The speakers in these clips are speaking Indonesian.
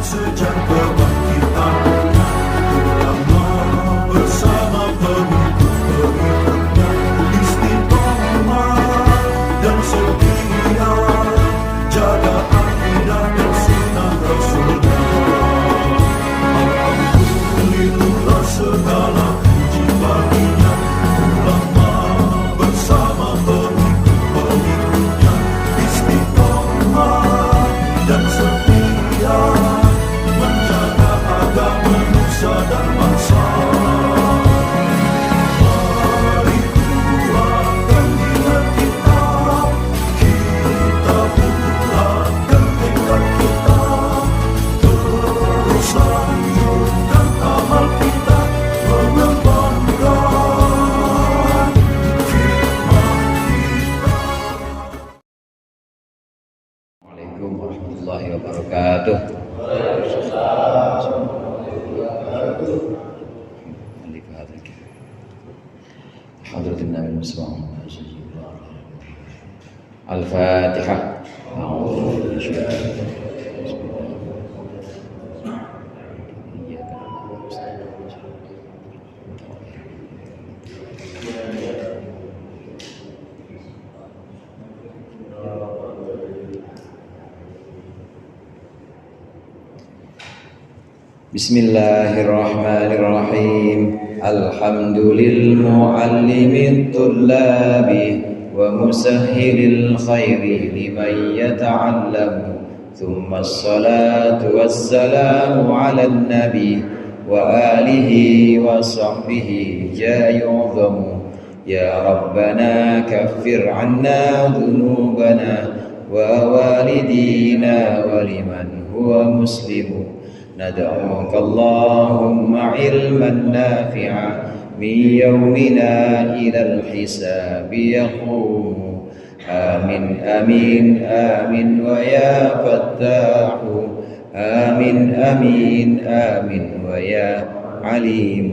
sejak kebangkitannya, ulama bersama pengikut-pengikutnya istiqomah dan setia jaga akidah dan sunnah Rasulnya. Alhamdulillah segala puji baginya, ulama bersama pengikut-pengikutnya istiqomah dan setia menjaga agama nusa dan bangsa. Mari kuatkan niat kita, kita bulatkan tekad kita, terus lanjutkan amal kita, mengembangkan khidmat kita. Assalamualaikum warahmatullahi wabarakatuh. Al-Fatihah. Bismillahirrahmanirrahim. Alhamdulil muallimit tullabi wa musahhilil khairi liman yata'allamu. Thumma as-salatu was-salamu 'alan nabi wa alihi wa sahbihi jayu'zamu. Ya Rabbana kaffir 'anna dhunubana wa walidina wa liman huwa muslimu. ندعوك اللهم علما نافعا من يومنا إلى الحساب يقوم. آمين آمين آمين ويا فتاح. آمين آمين آمين ويا عليم.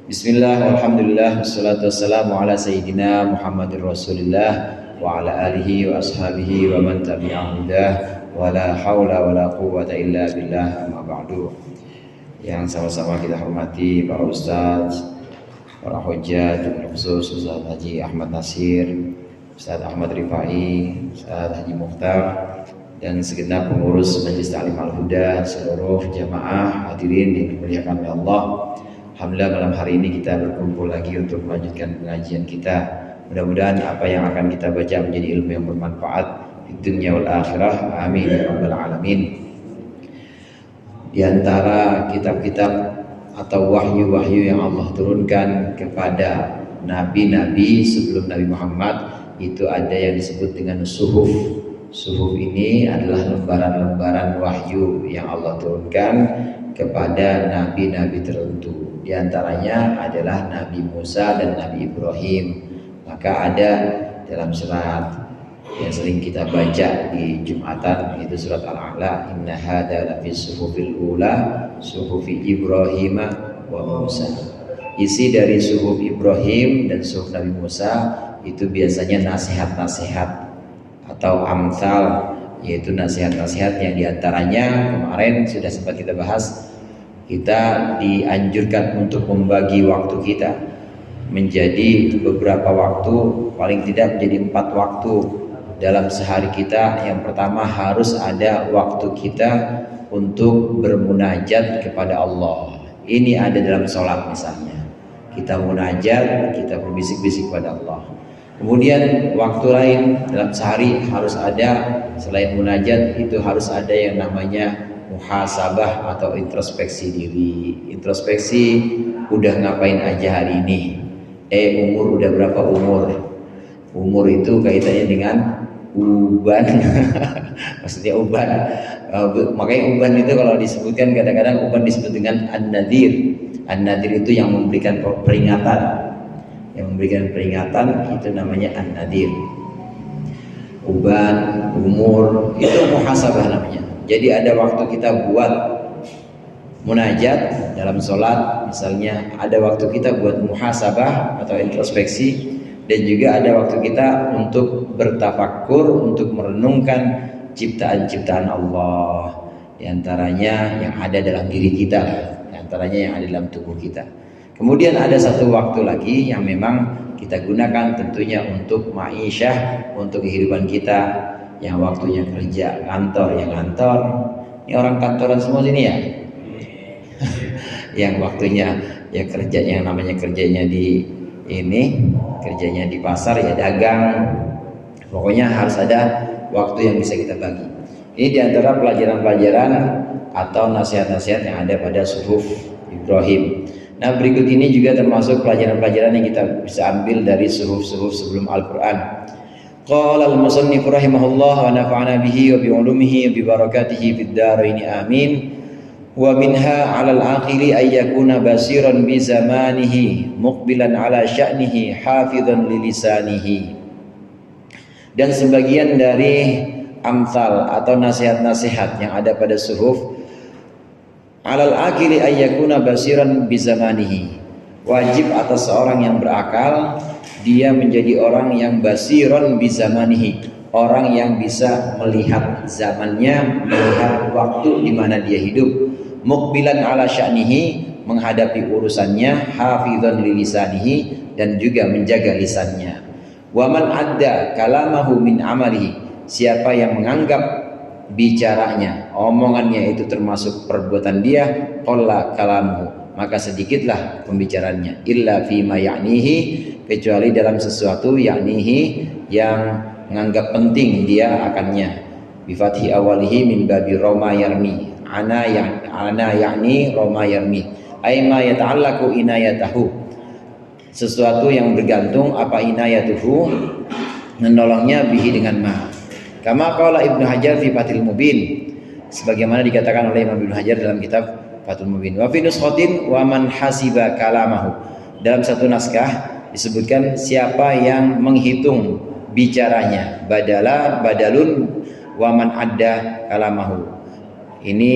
Bismillah, walhamdulillah, wassalatu wassalamu ala sayyidina Muhammadir Rasulillah wa ala alihi wa ashabihi wa man tabi'ahum dah. Wala haula wala quwwata illa billah, amma ba'du. Yang sama-sama kita hormati para ustaz, para hujjah, dan khusus Ustaz Haji Ahmad Nasir, Ustaz Ahmad Rifai, Ustaz Haji Mukhtar, dan segenap pengurus Majelis Ta'lim Al-Huda, seluruh jamaah hadirin yang dimuliakan oleh Allah. Alhamdulillah malam hari ini kita berkumpul lagi untuk melanjutkan pengajian kita. Mudah-mudahan apa yang akan kita baca menjadi ilmu yang bermanfaat di dunia wal akhirah. Amin ya rabbal alamin. Di antara kitab-kitab atau wahyu-wahyu yang Allah turunkan kepada nabi-nabi sebelum Nabi Muhammad, itu ada yang disebut dengan suhuf. Suhuf ini adalah lembaran-lembaran wahyu yang Allah turunkan kepada nabi-nabi tertentu. Di antaranya adalah Nabi Musa dan Nabi Ibrahim. Maka ada dalam surat yang sering kita baca di Jumatan, itu surat Al-A'la, inna hadza lafi suhufil ula suhufi Ibrahim wa Musa. Isi dari suhuf Ibrahim dan suhuf Nabi Musa itu biasanya nasihat-nasihat atau amsal, yaitu nasihat-nasihat yang diantaranya kemarin sudah sempat kita bahas. Kita dianjurkan untuk membagi waktu kita menjadi beberapa waktu, paling tidak menjadi 4 waktu dalam sehari kita. Yang pertama, harus ada waktu kita untuk bermunajat kepada Allah. Ini ada dalam sholat misalnya, kita munajat, kita berbisik-bisik kepada Allah. Kemudian waktu lain dalam sehari harus ada, selain munajat itu harus ada yang namanya muhasabah atau introspeksi diri. Introspeksi, udah ngapain aja hari ini, umur udah berapa umur. Umur itu kaitannya dengan uban. Maksudnya uban. Makanya uban itu kalau disebutkan, kadang-kadang uban disebut dengan an-nadhir. An-nadhir itu yang memberikan peringatan. Yang memberikan peringatan itu namanya an-nadhir. Uban, umur, itu muhasabah namanya. Jadi ada waktu kita buat munajat dalam sholat, misalnya ada waktu kita buat muhasabah atau introspeksi, dan juga ada waktu kita untuk bertafakkur, untuk merenungkan ciptaan-ciptaan Allah. Di antaranya yang ada dalam diri kita, di antaranya yang ada dalam tubuh kita. Kemudian ada satu waktu lagi yang memang kita gunakan tentunya untuk ma'isyah, untuk kehidupan kita, yang waktunya kerja kantor, yang kantor. Ini orang kantoran semua sini ya. Yang waktunya ya kerja, yang namanya kerjanya di ini, kerjanya di pasar ya dagang. Pokoknya harus ada waktu yang bisa kita bagi. Ini diantara pelajaran-pelajaran atau nasihat-nasihat yang ada pada suhuf Ibrahim. Nah, berikut ini juga termasuk pelajaran-pelajaran yang kita bisa ambil dari suhuf-suhuf sebelum Al-Quran. Qala al-musannif rahimahullah wa nafa'ana bihi wa bi'ulumihi wa bibarakatihi fid dharain amin. Wa minha 'ala al-aqili ay yakuna basiran bi zamanihi muqbilan 'ala sya'nihi hafizan li lisanihi. Dan sebagian dari amsal atau nasihat-nasihat yang ada pada suhuf, 'alal aqili ay yakuna basiran bi zamanihi. Wajib atas seorang yang berakal dia menjadi orang yang basiron bi zamanihi, orang yang bisa melihat zamannya, melihat waktu di mana dia hidup. Muqbilan ala sya'nihi, menghadapi urusannya, hafizan li lisanihi, dan juga menjaga lisannya. Wa man adda kalamahu min amalihi, siapa yang menganggap bicaranya, omongannya itu termasuk perbuatan dia, qalla kalamuhu, maka sedikitlah pembicaraannya, illa fima ya'nihi, kecuali dalam sesuatu ya'nihi yang menganggap penting dia akannya. Bi fathi awalihi min babi roma yarmi, ana ya'ni roma yarmi, ay ma yata'allaqu inayatahu, sesuatu yang bergantung apa inayatuhu, menolongnya bihi dengan ma. Kama qala Ibnu Hajar fi Fathul Mubin, sebagaimana dikatakan oleh Imam Ibnu Hajar dalam kitab Fathul Mubin. Wa fi nusqatin wa man hasiba kalamahu, dalam satu naskah disebutkan siapa yang menghitung bicaranya, badalun wa man adda kalamahu. Ini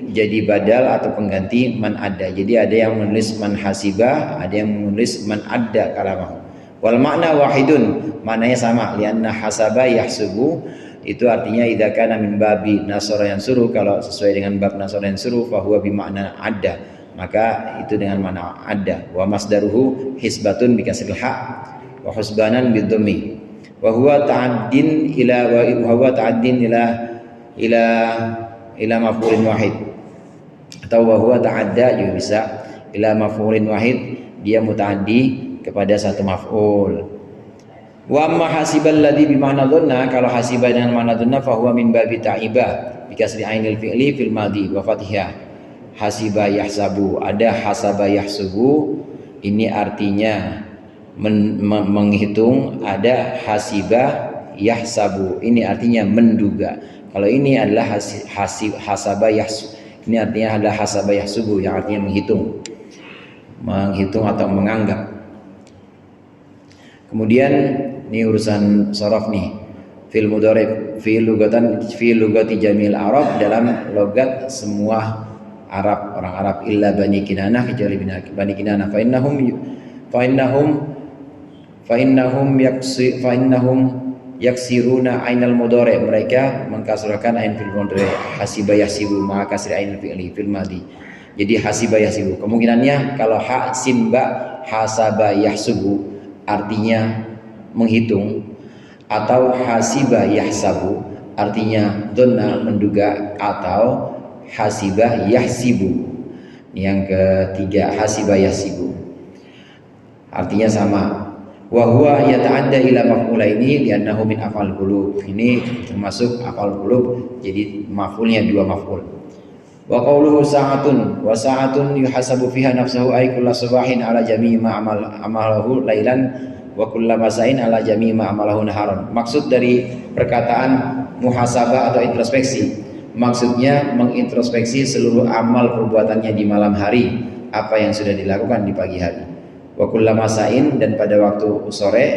jadi badal atau pengganti man adda. Jadi ada yang menulis man hasiba, ada yang menulis man adda kalamahu. Wal makna wahidun, maknanya sama, lianna hasaba yahsubu, itu artinya idza kana min babi nasara yansuru, kalau sesuai dengan bab nasara yansuru fa huwa bi makna adda, maka itu dengan makna adda. Wa masdaruhu hisbatun bi kasril ha wa husbanan bid dhammi wa huwa ta'addin ila maf'ulin wahid, atau wa huwa ta'adda juga bisa ila maf'ulin wahid, dia mutaaddi kepada satu maf'ul. Wa amma hasibal ladzi bi ma'na dhanna, kalau hasibah dengan makna dhanna fa huwa min babi ta'iba bi kasri ainil fi'li fil madhi wa fathihah. Hasiba yahsabu, ada hasaba yahsubu, ini artinya menghitung, ada hasiba yahsabu, ini artinya menduga. Kalau ini adalah hasaba yahsub, ini artinya adalah hasaba yahsubu, yang artinya menghitung atau menganggap. Kemudian ini urusan sharaf nih, fil mudhari fi lugati jamil Arab, dalam logat semua Arab, orang Arab, illa Bani Kinanah, kecuali Bani Kinanah. Fa innahum yaksiruna ainal mudhari, mereka mengkasrahkan ain fil mudhari, hasiba yahsibu ma kasri ainil fi'li fil madhi. Jadi hasiba yahsibu, kemungkinannya kalau ha sin ba hasaba yahsubu artinya menghitung, atau hasiba yahsabu artinya dhanna menduga, atau hasibah yahsibu. Yang ketiga hasibah yahsibu artinya sama. Wa huwa yata'adda ila maf'ulaini li'annahu min af'al qulub, ini termasuk af'al qulub, jadi maf'ulnya dua maf'ul. Wa qawluhu sa'atun, wa sa'atun yuhasabu fiha nafsuhu ay kullu subahin ala jami'i ma amalahu lailan wa kullu masain ala jami'i ma amalahu naharan. Maksud dari perkataan muhasabah atau introspeksi, maksudnya mengintrospeksi seluruh amal perbuatannya di malam hari, apa yang sudah dilakukan di pagi hari. Wa kullu masain, dan pada waktu sore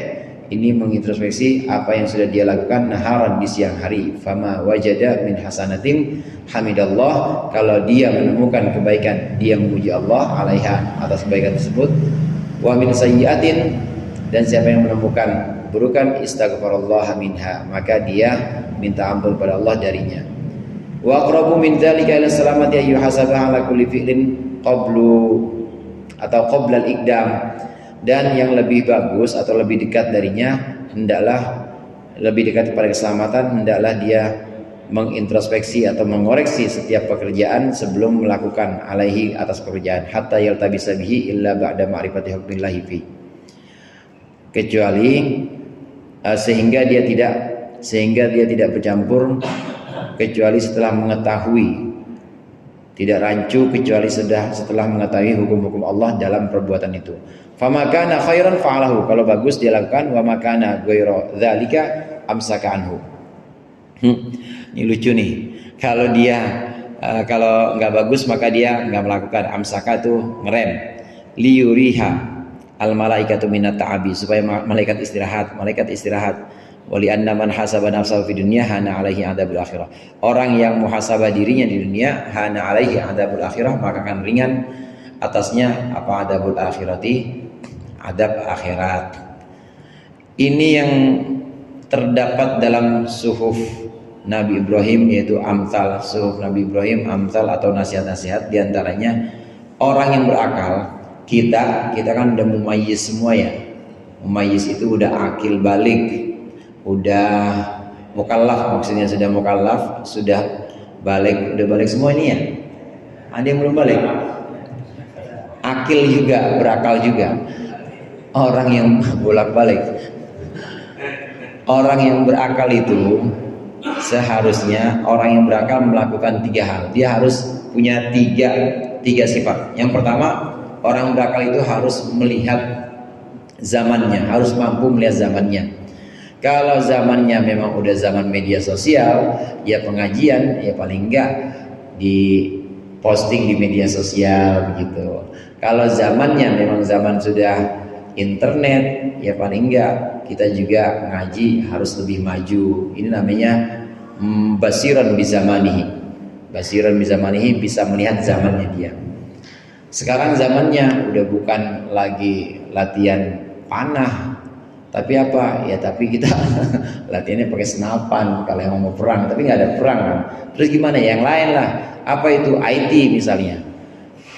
ini mengintrospeksi apa yang sudah dia lakukan naharan di siang hari. Fama wajada min hasanatin hamidallah, kalau dia menemukan kebaikan dia memuji Allah alaiha, atas kebaikan tersebut. Wa min sayyiatin, dan siapa yang menemukan keburukan istaghfarallah minha, maka dia minta ampun pada Allah darinya. Wa aqrabu min dzalika ila salamati ayyuhasabah ala kulli fi'lin qablu atau qabla al-iqdam, dan yang lebih bagus atau lebih dekat darinya hendaklah lebih dekat kepada keselamatan, hendaklah dia mengintrospeksi atau mengoreksi setiap pekerjaan sebelum melakukan alaihi atas pekerjaan, hatta yaltabisa bihi illa ba'da ma'rifati hukmillahi fi, kecuali sehingga dia tidak bercampur kecuali setelah mengetahui, tidak rancu kecuali setelah mengetahui hukum-hukum Allah dalam perbuatan itu. Fama kana khairan fa'alahu, kalau bagus dia lakukan, wa ma kana ghairu dzalika amsaka anhu. Ini lucu nih. Kalau dia kalau nggak bagus maka dia nggak melakukan. Amsaka tuh ngerem. Liyuriha al malaikatu minat ta'abi, supaya malaikat istirahat. Wali anna man hasaba nafsahu fi dunya hana alaihi adabul akhirah. Orang yang muhasabah dirinya di dunia hana alaihi adabul akhirah, maka akan ringan atasnya apa adabul akhirati, adab akhirat. Ini yang terdapat dalam suhuf Nabi Ibrahim, yaitu amsal, suhuf Nabi Ibrahim, amsal atau nasihat-nasihat. Diantaranya orang yang berakal, kita kan udah mumayyiz semua ya. Mumayyiz itu udah akil balik, udah mukallaf, maksudnya sudah mukallaf, sudah balik semua ini ya. Ada yang belum balik? Akil juga, berakal juga. Orang yang bolak-balik. Orang yang berakal itu seharusnya orang yang berakal melakukan 3 hal. Dia harus punya tiga sifat. Yang pertama, orang berakal itu harus melihat zamannya, harus mampu melihat zamannya. Kalau zamannya memang udah zaman media sosial, ya pengajian ya paling enggak di posting di media sosial begitu. Kalau zamannya memang zaman sudah internet, ya paling enggak kita juga ngaji harus lebih maju. Ini namanya basiran bizamanihi. Basiran bizamanihi, bisa melihat zamannya dia. Sekarang zamannya udah bukan lagi latihan panah, tapi apa? Ya tapi kita latihannya pakai senapan kalau yang mau perang, tapi nggak ada perang kan. Terus gimana? Yang lain lah. Apa itu? IT misalnya.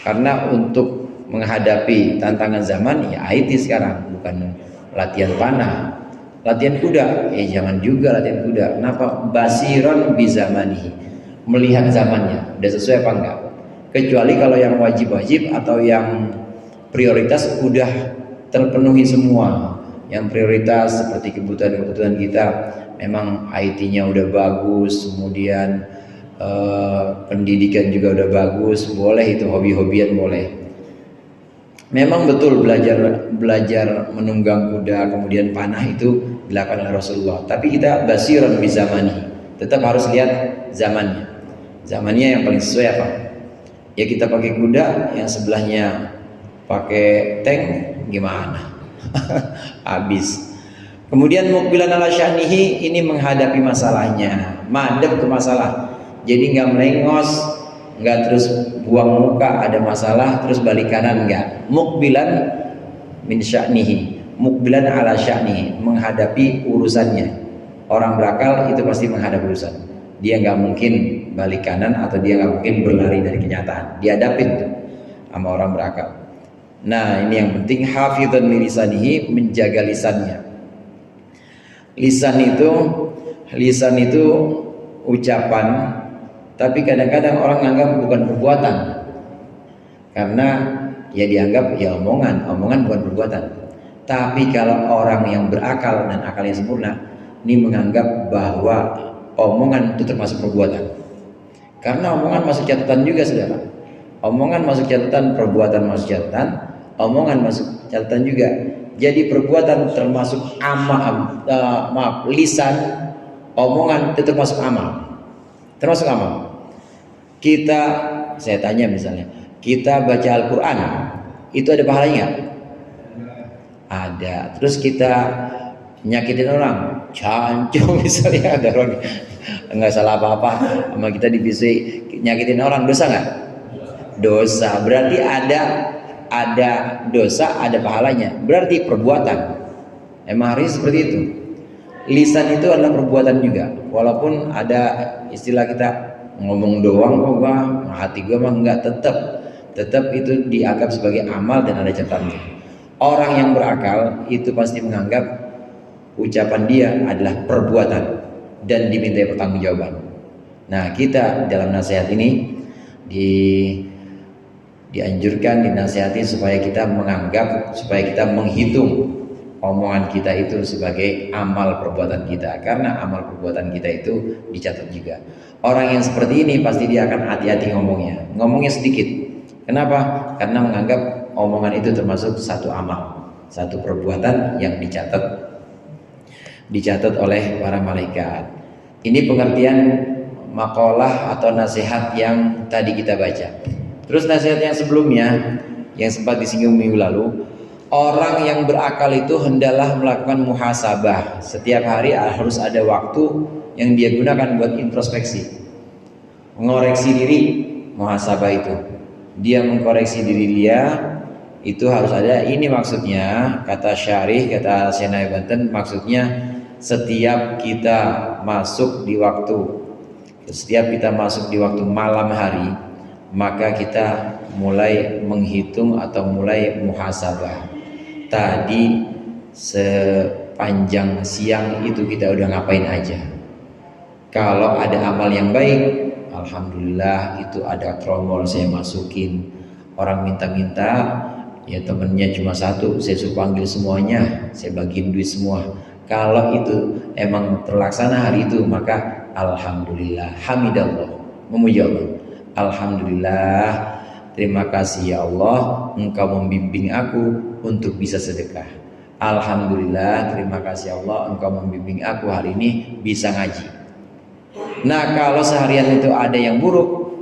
Karena untuk menghadapi tantangan zaman, ya IT sekarang, bukan latihan panah. Latihan kuda, jangan juga latihan kuda. Kenapa? Basiron bizamanihi, melihat zamannya, udah sesuai apa enggak. Kecuali kalau yang wajib-wajib atau yang prioritas udah terpenuhi semua. Yang prioritas seperti kebutuhan kita, memang IT-nya udah bagus, kemudian pendidikan juga udah bagus, boleh itu hobi-hobian boleh. Memang betul belajar menunggang kuda kemudian panah itu dilakukan oleh Rasulullah. Tapi kita basiran bizamani, tetap harus lihat zamannya. Zamannya yang paling sesuai apa? Ya kita pakai kuda, yang sebelahnya pakai tank, gimana? Habis. Kemudian muqbilan ala sya'nihi, ini menghadapi masalahnya, madep ke masalah. Jadi nggak melengos, nggak terus buang muka ada masalah terus balik kanan, nggak. Muqbilan min sya'nihi, muqbilan ala sya'nihi, menghadapi urusannya. Orang berakal itu pasti menghadapi urusan. Dia nggak mungkin balik kanan atau dia nggak mungkin berlari dari kenyataan. Dihadapin tuh sama orang berakal. Nah ini yang penting, hafidhan li lisanihi, menjaga lisannya. Lisan itu ucapan, tapi kadang-kadang orang anggap bukan perbuatan, karena ya dianggap ya omongan bukan perbuatan. Tapi kalau orang yang berakal dan akalnya sempurna, ini menganggap bahwa omongan itu termasuk perbuatan. Karena omongan masuk catatan juga, saudara. Omongan masuk catatan, perbuatan masuk catatan, omongan masuk catatan juga. Jadi perbuatan termasuk lisan, omongan itu termasuk amal. Termasuk amal. Saya tanya misalnya, kita baca Al-Quran, itu ada pahalanya nggak? Ada. Terus kita nyakitin orang, cancung misalnya, ada orang nggak salah apa-apa sama kita divisi, nyakitin orang, dosa nggak? Dosa. Berarti ada dosa, ada pahalanya. Berarti perbuatan. Emang harusnya seperti itu. Lisan itu adalah perbuatan juga. Walaupun ada istilah kita ngomong doang kok gua, hati gua mah enggak, tetap itu dianggap sebagai amal dan ada catatannya. Orang yang berakal itu pasti menganggap ucapan dia adalah perbuatan dan dimintai pertanggungjawaban. Nah, kita dalam nasihat ini dianjurkan, dinasihati supaya kita menganggap, supaya kita menghitung omongan kita itu sebagai amal perbuatan kita, karena amal perbuatan kita itu dicatat juga. Orang yang seperti ini pasti dia akan hati-hati ngomongnya sedikit. Kenapa? Karena menganggap omongan itu termasuk satu amal, satu perbuatan yang dicatat oleh para malaikat. Ini pengertian makalah atau nasihat yang tadi kita baca. Terus nasihat yang sebelumnya yang sempat disinggung minggu lalu, orang yang berakal itu hendaklah melakukan muhasabah. Setiap hari harus ada waktu yang dia gunakan buat introspeksi, mengoreksi diri. Muhasabah itu dia mengkoreksi diri dia, itu harus ada. Ini maksudnya, kata Syarih, kata Senai Banten, maksudnya setiap kita masuk di waktu malam hari, maka kita mulai menghitung atau mulai muhasabah. Tadi sepanjang siang itu kita udah ngapain aja. Kalau ada amal yang baik, alhamdulillah, itu ada tromol saya masukin. Orang minta-minta, ya temennya cuma satu, saya suruh panggil semuanya, saya bagiin duit semua. Kalau itu emang terlaksana hari itu, maka alhamdulillah, hamidallah, memuji Allah. Alhamdulillah, terima kasih ya Allah, Engkau membimbing aku untuk bisa sedekah. Alhamdulillah, terima kasih Allah, Engkau membimbing aku hari ini bisa ngaji. Nah, kalau seharian itu ada yang buruk,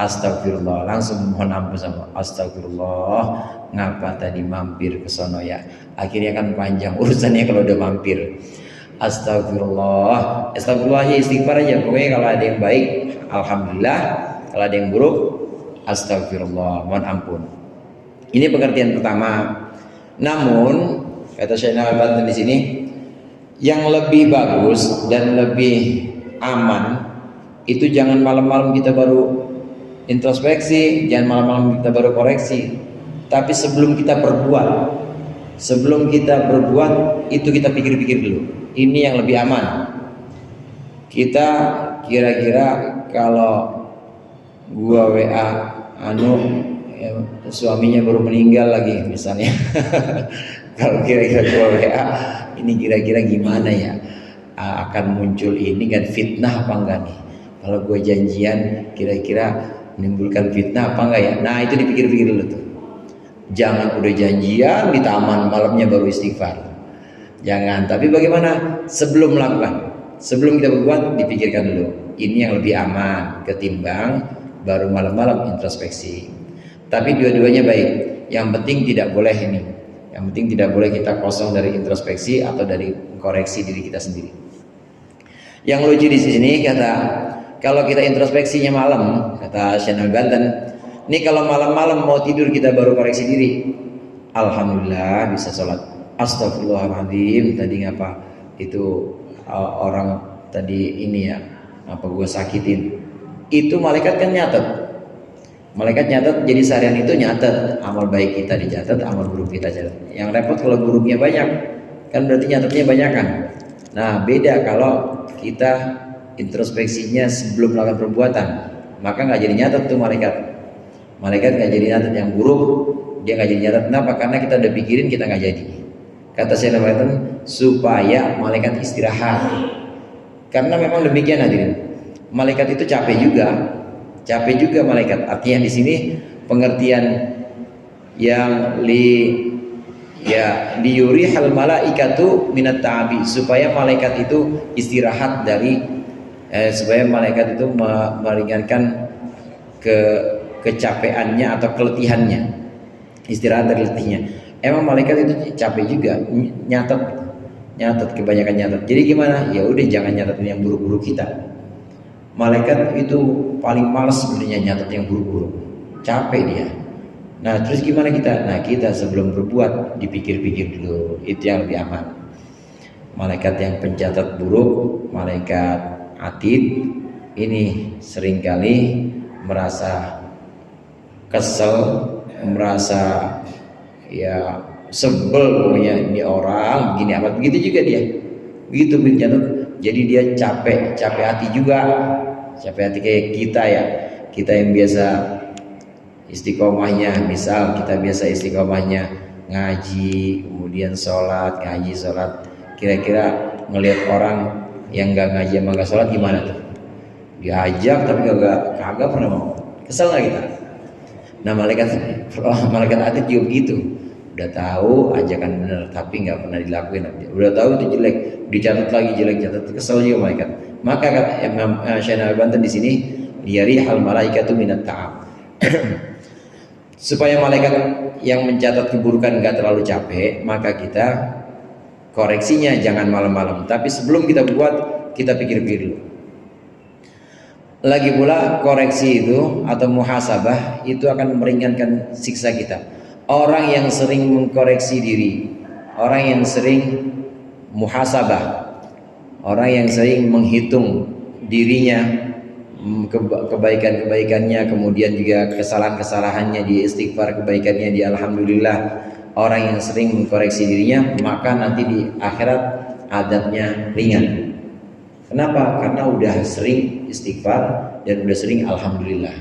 astagfirullah, langsung mohon ampun sama astagfirullah, ngapa tadi mampir ke sono ya. Akhirnya kan panjang urusannya kalau udah mampir. Astagfirullah, astagfirullah ya, istighfar aja. Pokoknya kalau ada yang baik, alhamdulillah. Kalau ada yang buruk, astagfirullah, mohon ampun. Ini pengertian pertama. Namun kata Syekh Al-Banten di sini, yang lebih bagus dan lebih aman itu jangan malam-malam kita baru introspeksi, jangan malam-malam kita baru koreksi, tapi sebelum kita berbuat itu kita pikir-pikir dulu. Ini yang lebih aman. Kita kira-kira kalau gua WA ya, suaminya baru meninggal lagi misalnya. Kalau kira-kira gua WA, ini kira-kira gimana ya, akan muncul ini kan fitnah apa enggak nih? Kalau gua janjian kira-kira menimbulkan fitnah apa enggak ya? Nah, itu dipikir-pikir dulu tuh. Jangan udah janjian di taman malamnya baru istighfar. Jangan, tapi bagaimana sebelum melakukan? Sebelum kita berbuat dipikirkan dulu. Ini yang lebih aman ketimbang baru malam-malam introspeksi. Tapi dua-duanya baik. Yang penting tidak boleh ini. Yang penting tidak boleh kita kosong dari introspeksi atau dari koreksi diri kita sendiri. Yang lucu di sini kata, kalau kita introspeksinya malam, kata Syekh Al-Banten, ini kalau malam-malam mau tidur kita baru koreksi diri, alhamdulillah bisa sholat. Astagfirullahaladzim, tadi ngapa itu orang tadi ini ya, apa gue sakitin. Itu malaikat kan nyatet. Malaikat nyatet, jadi seharian itu nyatet. Amal baik kita dicatat, amal buruk kita catat. Yang repot kalau buruknya banyak, kan berarti nyatetnya banyak kan. Nah, beda kalau kita introspeksinya sebelum melakukan perbuatan, maka nggak jadi nyatet tuh malaikat. Malaikat nggak jadi nyatet yang buruk, dia nggak jadi nyatet. Kenapa? Karena kita udah pikirin, kita nggak jadi. Kata Syekh Al-Banten, supaya malaikat istirahat. Karena memang demikian hadirin. Malaikat itu capek juga malaikat. Artinya di sini pengertian yang liyurihal malaikatu minat ta'abi, supaya malaikat itu istirahat dari supaya malaikat itu meringankan kecapeannya atau keletihannya, istirahat dari letihnya. Emang malaikat itu capek juga, nyatet kebanyakan nyatet. Jadi gimana? Ya udah jangan nyatetin yang buruk-buruk kita. Malaikat itu paling malas sebenarnya nyatet yang buruk-buruk, capek dia. Nah terus gimana kita? Nah kita sebelum berbuat dipikir-pikir dulu, itu yang lebih aman. Malaikat yang pencatat buruk, malaikat atid, ini seringkali merasa kesel, merasa ya sebel, pokoknya ini orang begini amat. Begitu juga dia, begitu menjatuh. Jadi dia capek hati juga, capek hati kayak kita ya, kita yang biasa istiqomahnya, misal kita biasa istiqomahnya ngaji, kemudian sholat, ngaji sholat, kira-kira ngelihat orang yang nggak ngaji sama nggak sholat gimana tuh? Diajak tapi kagak pernah mau, kesel nggak kita? Nah malaikat atid juga begitu, udah tahu ajakan bener tapi nggak pernah dilakuin, udah tahu itu jelek, dicatat lagi jelek, catat, kesel juga malaikat. Maka kata Imam Syafi'i Banten di sini, yarihal malaikatu minat ta'ab. Supaya malaikat yang mencatat keburukan nggak terlalu capek, maka kita koreksinya jangan malam-malam, tapi sebelum kita buat kita pikir-pikir dulu. Lagi pula koreksi itu atau muhasabah itu akan meringankan siksa kita. Orang yang sering mengkoreksi diri, orang yang sering muhasabah, orang yang sering menghitung dirinya, kebaikan-kebaikannya, kemudian juga kesalahan-kesalahannya, di istighfar, kebaikannya di alhamdulillah. Orang yang sering mengkoreksi dirinya, maka nanti di akhirat adabnya ringan. Kenapa? Karena udah sering istighfar dan udah sering alhamdulillah.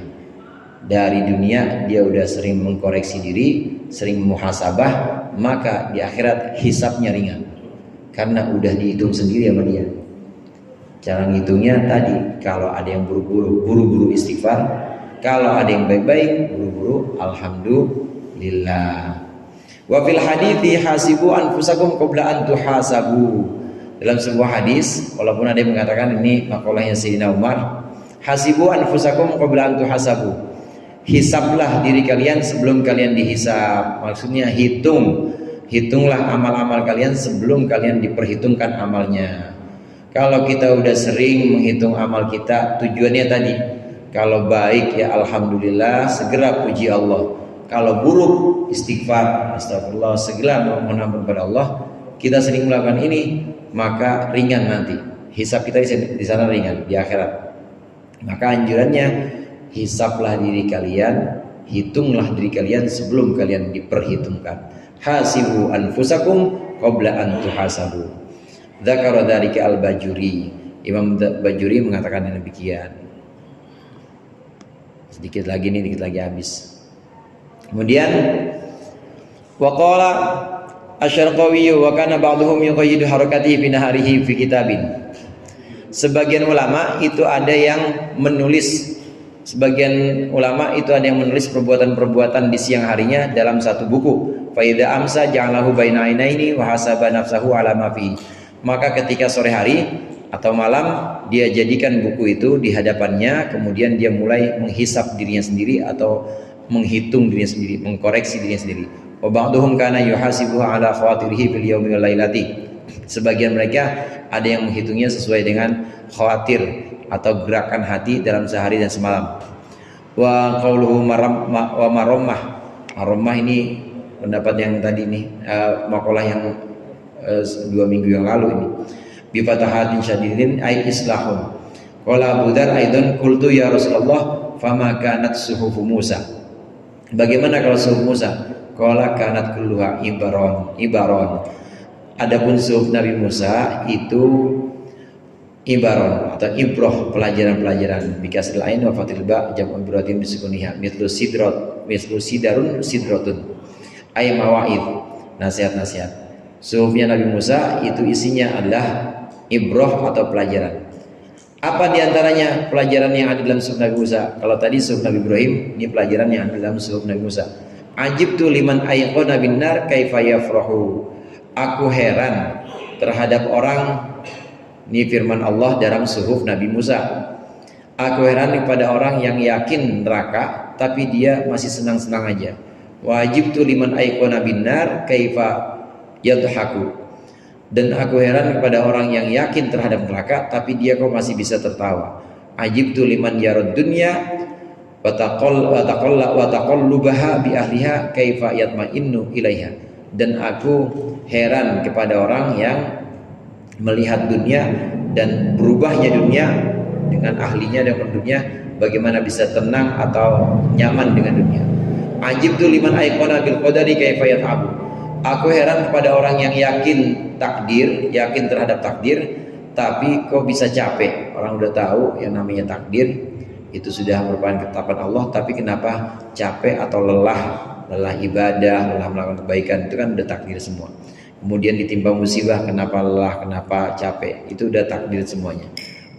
Dari dunia dia udah sering mengkoreksi diri, sering muhasabah, maka di akhirat hisabnya ringan. Karena udah dihitung sendiri sama dia. Cara ngitungnya tadi, kalau ada yang buru-buru istighfar, kalau ada yang baik-baik buru-buru alhamdulillah. Wa fil hadithi hasibu anfusakum qabla an tuhasabu. Dalam sebuah hadis, walaupun ada yang mengatakan ini makalahnya Sayyidina Umar, hasibu anfusakum qabla an tuhasabu. Hisablah diri kalian sebelum kalian dihisab. Maksudnya hitunglah amal-amal kalian sebelum kalian diperhitungkan amalnya. Kalau kita udah sering menghitung amal kita, tujuannya tadi, kalau baik ya alhamdulillah, segera puji Allah. Kalau buruk istighfar, astagfirullah, segera mohon ampun kepada Allah. Kita sering melakukan ini, maka ringan nanti. Hisab kita di sana ringan di akhirat. Maka anjurannya, hisablah diri kalian, hitunglah diri kalian sebelum kalian diperhitungkan. Hasibu anfusakum qabla an tuhasabu. Dzakara dzalika al-Bajuri. Imam Bajuri mengatakan demikian. Sedikit lagi habis. Kemudian waqala Asy-Syarqawi wa kana ba'dhum yuqayyidu harakatihi fi naharihi fi kitabin. Sebagian ulama itu ada yang menulis, sebagian ulama itu ada yang menulis perbuatan-perbuatan di siang harinya dalam satu buku. Fa idza amsa ja'alahu baina ainaini wa hasaba nafsahu ala ma fi. Maka ketika sore hari atau malam dia jadikan buku itu di hadapannya, kemudian dia mulai menghisap dirinya sendiri atau menghitung dirinya sendiri, mengkoreksi dirinya sendiri. Wa ba'dhum kana yuhasibuhu ala khawatirihi fil yaumi wal lailati. Sebagian mereka ada yang menghitungnya sesuai dengan khawatir atau gerakan hati dalam sehari dan semalam. Wa qauluhu wa maromah. Maromah ini pendapat yang tadi nih, makalah yang 2 minggu yang lalu ini. Bi fatahatin syadidin ay islahun. Qala Abu Dzar aidan qultu ya Rasulullah fama kanat suhufu Musa. Bagaimana kalau suhuf Musa? Qala kanat kulluha ibaron. Adapun suhuf Nabi Musa itu ibaron atau ibroh, pelajaran-pelajaran. Bikasril ain wa fatil ba jam'un biratin bisukuniha mithlu sidarun sidratun. Ay mawaid, nasihat-nasihat. Suhufnya Nabi Musa itu isinya adalah ibroh atau pelajaran. Apa diantaranya pelajaran yang ada dalam suhuf Nabi Musa? Kalau tadi suhuf Nabi Ibrahim, ini pelajaran yang ada dalam suhuf Nabi Musa. Ajibtu liman ayqana bin nar kaifa yafrahu. Aku heran terhadap orang, ini firman Allah dalam suhuf Nabi Musa. Aku heran kepada orang yang yakin neraka tapi dia masih senang-senang aja. Wajibtu liman ayqana bin nar kaifa yadhaku. Dan aku heran kepada orang yang yakin terhadap neraka tapi dia kok masih bisa tertawa. Ajibtu liman yarad dunya wa taqallubaha bi ahliha kaifa yatma'innu ilaiha. Dan aku heran kepada orang yang melihat dunia dan berubahnya dunia dengan ahlinya dan penduduknya, bagaimana bisa tenang atau nyaman dengan dunia. Ajibtu liman aiqana bil qadari kaifa yat'abu. Aku heran kepada orang yang yakin takdir, yakin terhadap takdir, tapi kok bisa capek. Orang udah tahu yang namanya takdir itu sudah merupakan ketetapan Allah, tapi kenapa capek atau lelah ibadah, lelah melakukan kebaikan, itu kan udah takdir semua. Kemudian ditimpa musibah, kenapa lelah, kenapa capek, itu udah takdir semuanya.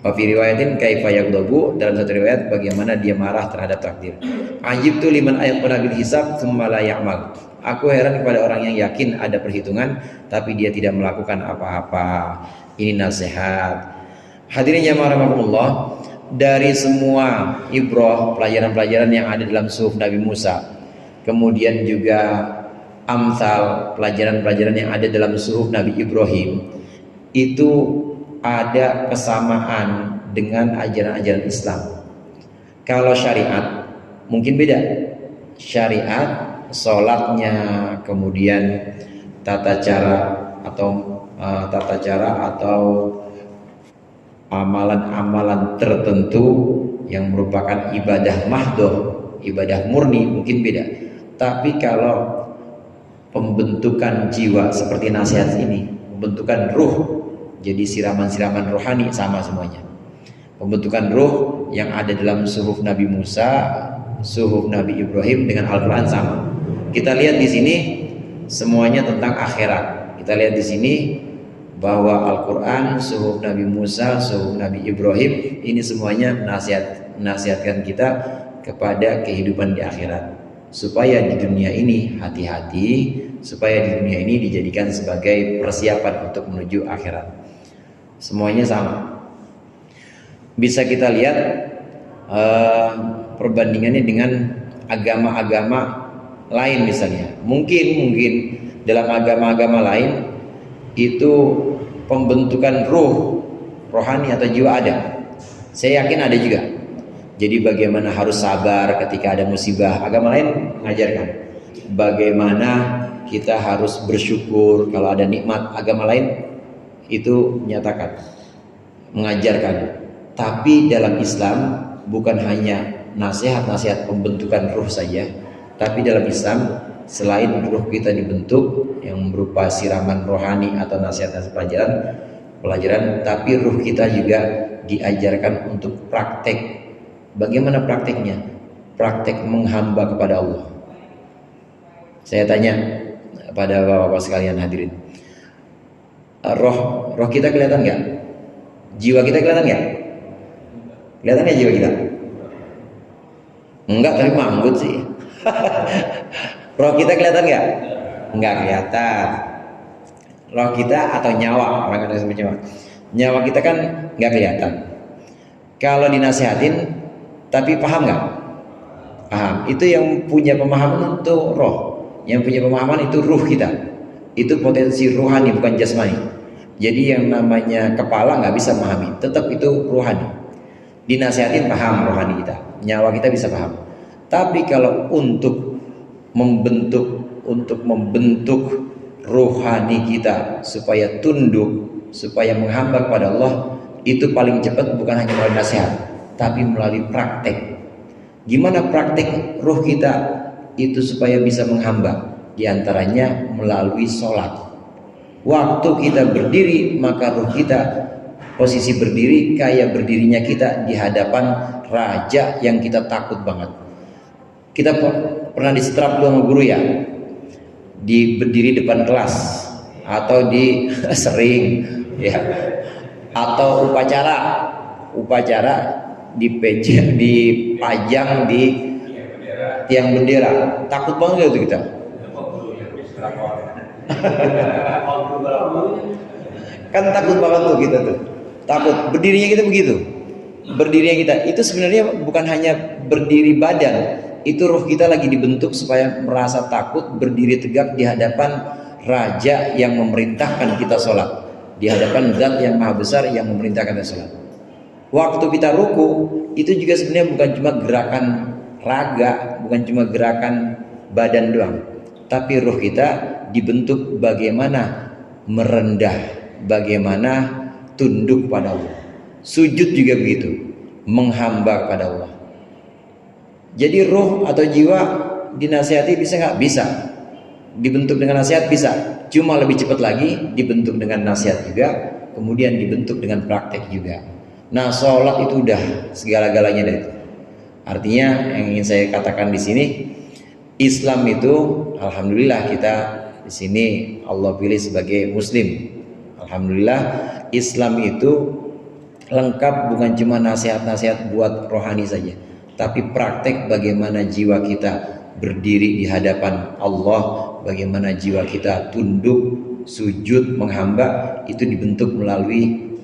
Wa fi riwayatin kaifa yaghdabu, dalam satu riwayat bagaimana dia marah terhadap takdir. Ajibtu liman ayqana bil hisab tsumma la ya'mal. Aku heran kepada orang yang yakin ada perhitungan tapi dia tidak melakukan apa-apa. Ini nasihat. Hadirin jamaah rahimakumullah, dari semua ibrah, pelajaran-pelajaran yang ada dalam suhuf Nabi Musa, kemudian juga amsal, pelajaran-pelajaran yang ada dalam suhuf Nabi Ibrahim, itu ada kesamaan dengan ajaran-ajaran Islam. Kalau syariat mungkin beda. Syariat, sholatnya, kemudian tata cara atau amalan-amalan tertentu yang merupakan ibadah mahdoh, ibadah murni mungkin beda. Tapi kalau pembentukan jiwa seperti nasihat ini, pembentukan ruh, jadi siraman-siraman rohani sama semuanya. Pembentukan ruh yang ada dalam suhuf Nabi Musa, suhuf Nabi Ibrahim dengan Al-Quran sama. Kita lihat di sini semuanya tentang akhirat. Kita lihat di sini bahwa Al-Quran, suhuf Nabi Musa, suhuf Nabi Ibrahim, ini semuanya menasihatkan kita kepada kehidupan di akhirat, supaya di dunia ini hati-hati, supaya di dunia ini dijadikan sebagai persiapan untuk menuju akhirat. Semuanya sama. Bisa kita lihat perbandingannya dengan agama-agama lain misalnya. Mungkin dalam agama-agama lain itu pembentukan rohani atau jiwa ada. Saya yakin ada juga. Jadi bagaimana harus sabar ketika ada musibah. Agama lain mengajarkan bagaimana kita harus bersyukur kalau ada nikmat. Agama lain itu menyatakan, mengajarkan. Tapi dalam Islam bukan hanya nasihat-nasihat pembentukan ruh saja, tapi dalam Islam selain ruh kita dibentuk yang berupa siraman rohani atau nasihat-nasihat pelajaran, tapi ruh kita juga diajarkan untuk praktek. Bagaimana prakteknya? Praktek menghamba kepada Allah. Saya tanya pada bapak-bapak sekalian hadirin, roh kita kelihatan nggak? Jiwa kita kelihatan nggak? Kelihatan ya jiwa kita? Enggak, tapi manggut sih. Roh kita kelihatan nggak? Enggak kelihatan. Roh kita atau nyawa, orang kata sama nyawa kita kan nggak kelihatan. Kalau dinasehatin, tapi paham nggak? Paham. Itu yang punya pemahaman untuk roh. Yang punya pemahaman itu ruh kita. Itu potensi ruhani, bukan jasmani. Jadi yang namanya kepala nggak bisa memahami, tetap itu ruhani. Dinasehatin paham rohani kita, nyawa kita bisa paham. Tapi kalau untuk membentuk rohani kita supaya tunduk, supaya menghamba kepada Allah, itu paling cepat bukan hanya melalui nasihat, tapi melalui praktek. Gimana praktek ruh kita itu supaya bisa menghamba? Di antaranya melalui sholat. Waktu kita berdiri, maka ruh kita posisi berdiri kayak berdirinya kita di hadapan raja yang kita takut banget. Kita pernah disetrap dulu sama guru ya, berdiri depan kelas atau di sering ya, atau upacara dipajang di tiang bendera. Takut banget itu kita. Kan takut banget tuh kita tuh. Takut. Berdirinya kita begitu. Berdirinya kita itu sebenarnya bukan hanya berdiri badan, itu ruh kita lagi dibentuk supaya merasa takut berdiri tegak di hadapan raja yang memerintahkan kita sholat, di hadapan zat yang maha besar yang memerintahkan kita sholat. Waktu kita ruku itu juga sebenarnya bukan cuma gerakan raga, bukan cuma gerakan badan doang, tapi ruh kita dibentuk bagaimana merendah, bagaimana tunduk pada Allah. Sujud juga begitu. menghamba kepada Allah. Jadi ruh atau jiwa dinasihati bisa nggak? Bisa. Dibentuk dengan nasihat bisa. Cuma lebih cepat lagi dibentuk dengan nasihat juga, kemudian dibentuk dengan praktek juga. Nah, sholat itu udah segala-galanya dari itu. Artinya yang ingin saya katakan di sini, Islam itu alhamdulillah kita di sini Allah pilih sebagai muslim. Alhamdulillah Islam itu lengkap, bukan cuma nasihat-nasihat buat rohani saja, tapi praktek bagaimana jiwa kita berdiri di hadapan Allah, bagaimana jiwa kita tunduk, sujud, menghamba, itu dibentuk melalui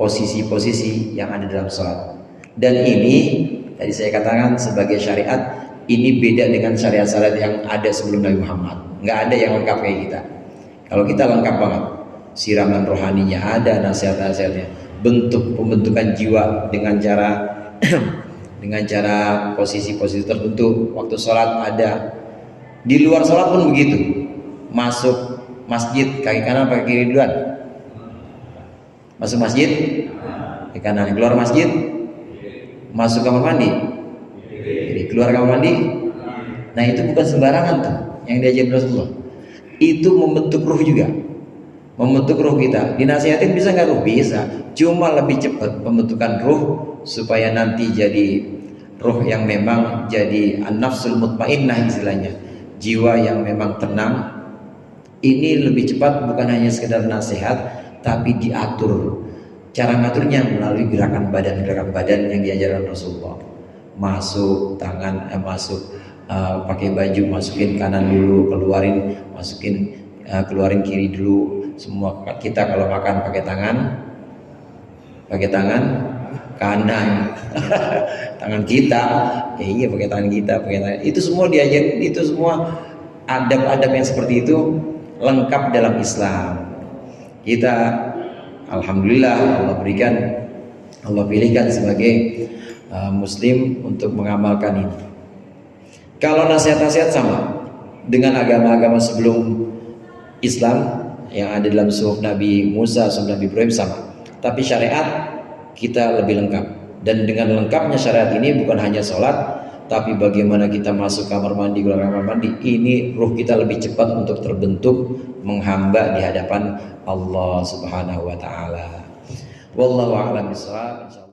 posisi-posisi yang ada dalam sholat. Dan ini tadi saya katakan sebagai syariat, ini beda dengan syariat-syariat yang ada sebelum Nabi Muhammad. Nggak ada yang lengkap kayak kita. Kalau kita lengkap banget, siraman rohaninya ada, nasihat-nasihatnya, bentuk pembentukan jiwa dengan cara dengan cara posisi-posisi tertentu. Waktu sholat ada, di luar sholat pun begitu. Masuk masjid kaki kanan pakai kiri duluan. Masuk masjid kaki kanan, keluar masjid masuk kamar mandi kiri, keluar kamar mandi. Nah, itu bukan sembarangan tuh yang diajarin Rasulullah. Itu membentuk ruh juga, membentuk ruh kita. Dinasihatin bisa nggak ruh? Bisa, cuma lebih cepat pembentukan ruh supaya nanti jadi ruh yang memang jadi an-nafsul mutmainnah istilahnya, jiwa yang memang tenang. Ini lebih cepat, bukan hanya sekedar nasihat, tapi diatur. Cara ngaturnya melalui gerakan badan yang diajarkan Rasulullah. Masuk tangan, pakai baju, masukin kanan dulu, keluarin kiri dulu. Semua kita kalau makan pakai tangan kanan. Tangan kita, iya pakai tangan kita, itu semua diajarin. Itu semua adab-adab yang seperti itu lengkap dalam Islam. Kita alhamdulillah Allah pilihkan sebagai muslim untuk mengamalkan ini. Kalau nasihat-nasihat sama dengan agama-agama sebelum Islam yang ada dalam suhuf Nabi Musa, suhuf Nabi Ibrahim sama. Tapi syariat kita lebih lengkap. Dan dengan lengkapnya syariat ini bukan hanya sholat, tapi bagaimana kita masuk kamar mandi, keluar kamar mandi, ini ruh kita lebih cepat untuk terbentuk menghamba di hadapan Allah Subhanahu wa taala. Wallahu a'lam bishawab.